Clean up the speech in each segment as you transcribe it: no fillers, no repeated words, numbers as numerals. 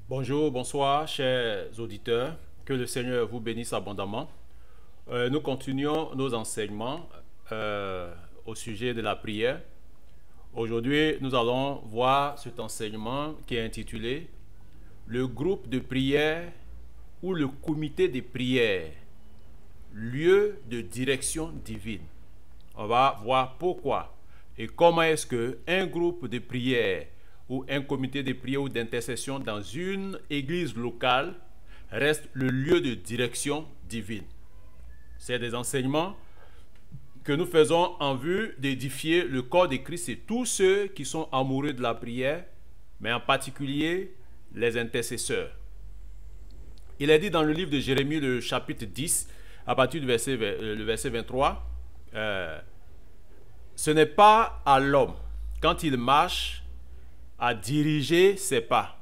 Bonjour, bonsoir, chers auditeurs. Que le Seigneur vous bénisse abondamment. Nous continuons nos enseignements au sujet de la prière. Aujourd'hui, nous allons voir cet enseignement qui est intitulé Le groupe de prière ou le comité de prière, lieu de direction divine. On va voir pourquoi et comment est-ce qu'un groupe de prière ou un comité de prière ou d'intercession dans une église locale reste le lieu de direction divine. C'est des enseignements que nous faisons en vue d'édifier le corps de Christ et tous ceux qui sont amoureux de la prière, mais en particulier les intercesseurs. Il est dit dans le livre de Jérémie, le chapitre 10, à partir du verset 23, ce n'est pas à l'homme, quand il marche, à diriger ses pas.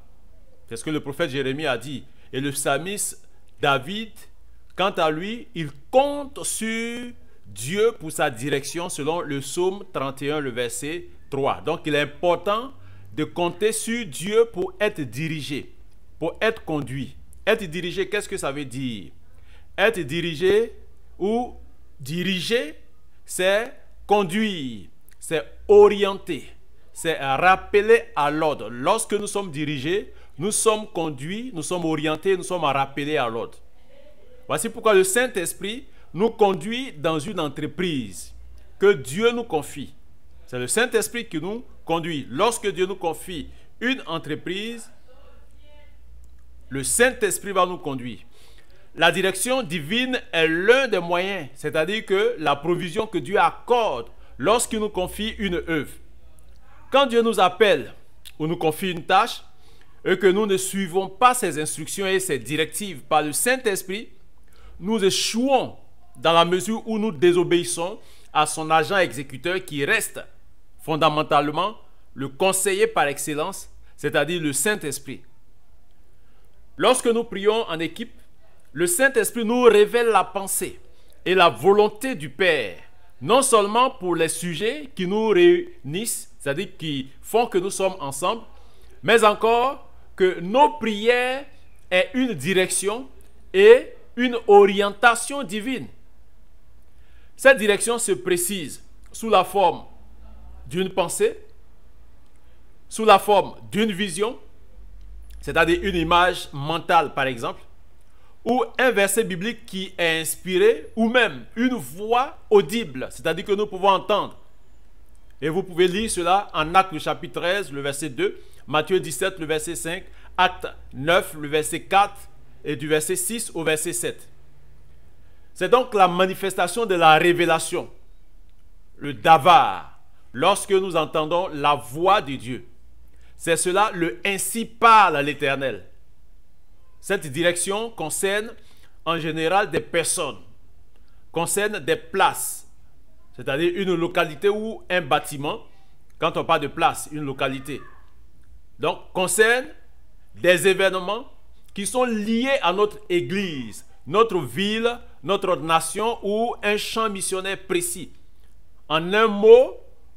C'est ce que le prophète Jérémie a dit. Et le psalmiste David, quant à lui, il compte sur Dieu pour sa direction selon le psaume 31, le verset 3. Donc il est important de compter sur Dieu pour être dirigé, pour être conduit. Être dirigé, qu'est-ce que ça veut dire? Être dirigé ou diriger, c'est conduire, c'est orienter, c'est rappeler à l'ordre. Lorsque nous sommes dirigés, nous sommes conduits, nous sommes orientés, nous sommes rappelés à l'ordre. Voici pourquoi le Saint-Esprit nous conduit dans une entreprise que Dieu nous confie. C'est le Saint-Esprit qui nous conduit. Lorsque Dieu nous confie une entreprise, le Saint-Esprit va nous conduire. La direction divine est l'un des moyens, c'est-à-dire que la provision que Dieu accorde lorsqu'il nous confie une œuvre. Quand Dieu nous appelle ou nous confie une tâche et que nous ne suivons pas ses instructions et ses directives par le Saint-Esprit, nous échouons dans la mesure où nous désobéissons à son agent exécuteur qui reste fondamentalement le conseiller par excellence, c'est-à-dire le Saint-Esprit. Lorsque nous prions en équipe, le Saint-Esprit nous révèle la pensée et la volonté du Père, non seulement pour les sujets qui nous réunissent, c'est-à-dire qui font que nous sommes ensemble, mais encore que nos prières aient une direction et une orientation divine. Cette direction se précise sous la forme d'une pensée, sous la forme d'une vision, c'est-à-dire une image mentale par exemple, ou un verset biblique qui est inspiré, ou même une voix audible, c'est-à-dire que nous pouvons entendre. Et vous pouvez lire cela en Actes chapitre 13, le verset 2, Matthieu 17, le verset 5, Actes 9, le verset 4, et du verset 6 au verset 7. C'est donc la manifestation de la révélation, le davar, lorsque nous entendons la voix de Dieu. C'est cela le « ainsi parle l'Éternel ». Cette direction concerne en général des personnes, concerne des places, c'est-à-dire une localité ou un bâtiment, quand on parle de place, une localité. Donc, concerne des événements qui sont liés à notre église, notre ville, notre nation ou un champ missionnaire précis. En un mot,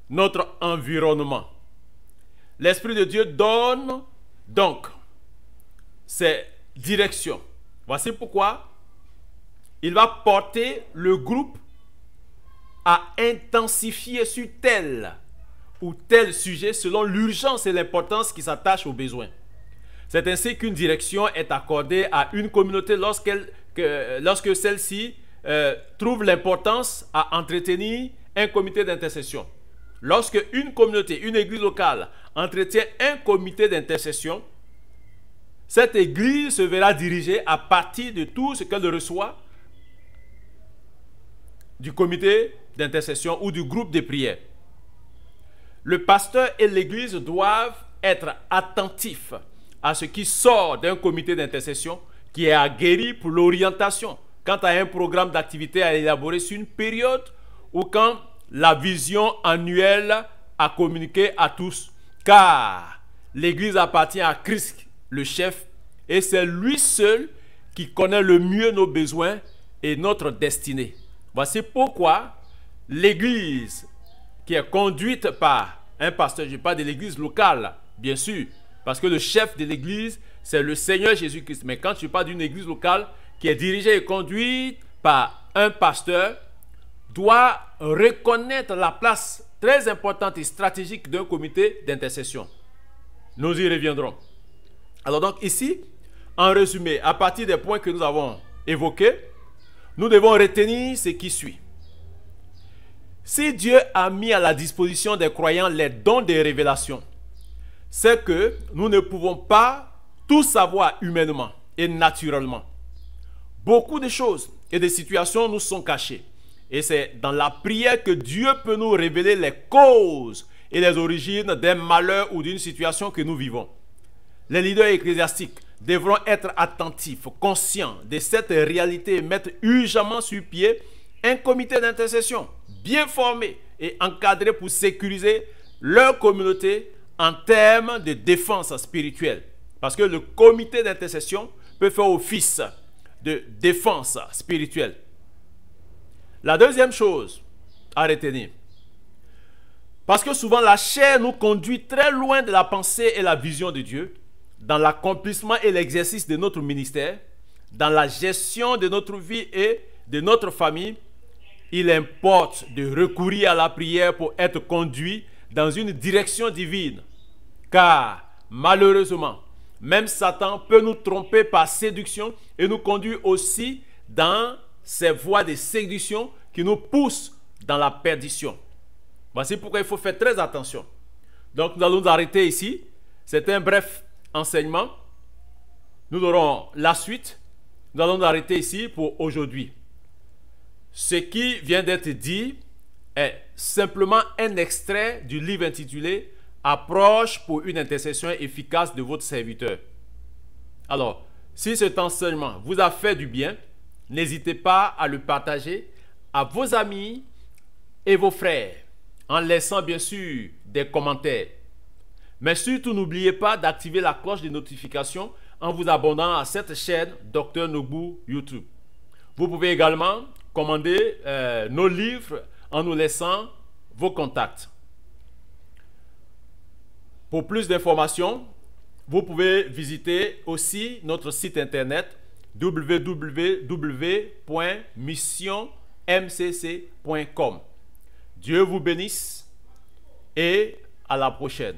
notre environnement. L'Esprit de Dieu donne donc ces directions. Voici pourquoi il va porter le groupe à intensifier sur tel ou tel sujet selon l'urgence et l'importance qui s'attachent aux besoins. C'est ainsi qu'une direction est accordée à une communauté lorsque celle-ci trouve l'importance à entretenir un comité d'intercession. Lorsque une communauté, une église locale entretient un comité d'intercession, cette église se verra dirigée à partir de tout ce qu'elle reçoit du comité d'intercession ou du groupe de prière. Le pasteur et l'église doivent être attentifs à ce qui sort d'un comité d'intercession qui est aguerri pour l'orientation quant à un programme d'activité à élaborer sur une période ou quand la vision annuelle à communiquer à tous. Car l'église appartient à Christ, le chef, et c'est lui seul qui connaît le mieux nos besoins et notre destinée. Voici pourquoi l'église qui est conduite par un pasteur, je parle de l'église locale, bien sûr, Parce que le chef de l'église, c'est le Seigneur Jésus-Christ. Mais quand tu parles d'une église locale qui est dirigée et conduite par un pasteur, doit reconnaître la place très importante et stratégique d'un comité d'intercession. Nous y reviendrons. Alors donc ici, en résumé, à partir des points que nous avons évoqués, nous devons retenir ce qui suit. Si Dieu a mis à la disposition des croyants les dons de révélation, c'est que nous ne pouvons pas tout savoir humainement et naturellement. Beaucoup de choses et de situations nous sont cachées. Et c'est dans la prière que Dieu peut nous révéler les causes et les origines d'un malheur ou d'une situation que nous vivons. Les leaders ecclésiastiques devront être attentifs, conscients de cette réalité et mettre urgemment sur pied un comité d'intercession bien formé et encadré pour sécuriser leur communauté en termes de défense spirituelle. Parce que le comité d'intercession peut faire office de défense spirituelle. La deuxième chose à retenir, parce que souvent la chair nous conduit très loin de la pensée et la vision de Dieu, dans l'accomplissement et l'exercice de notre ministère, dans la gestion de notre vie et de notre famille, il importe de recourir à la prière pour être conduit dans une direction divine. Car malheureusement, même Satan peut nous tromper par séduction et nous conduire aussi dans ces voies de séduction qui nous poussent dans la perdition. Voici pourquoi il faut faire très attention. Donc nous allons nous arrêter ici. C'est un bref enseignement. Nous aurons la suite. Nous allons nous arrêter ici pour aujourd'hui. Ce qui vient d'être dit est simplement un extrait du livre intitulé « Approche pour une intercession efficace de votre serviteur ». Alors, si cet enseignement vous a fait du bien, n'hésitez pas à le partager à vos amis et vos frères, en laissant bien sûr des commentaires. Mais surtout, n'oubliez pas d'activer la cloche de notification en vous abonnant à cette chaîne Dr Nogbou YouTube. Vous pouvez également commander nos livres en nous laissant vos contacts. Pour plus d'informations, vous pouvez visiter aussi notre site internet www.missionmcc.com. Dieu vous bénisse et à la prochaine.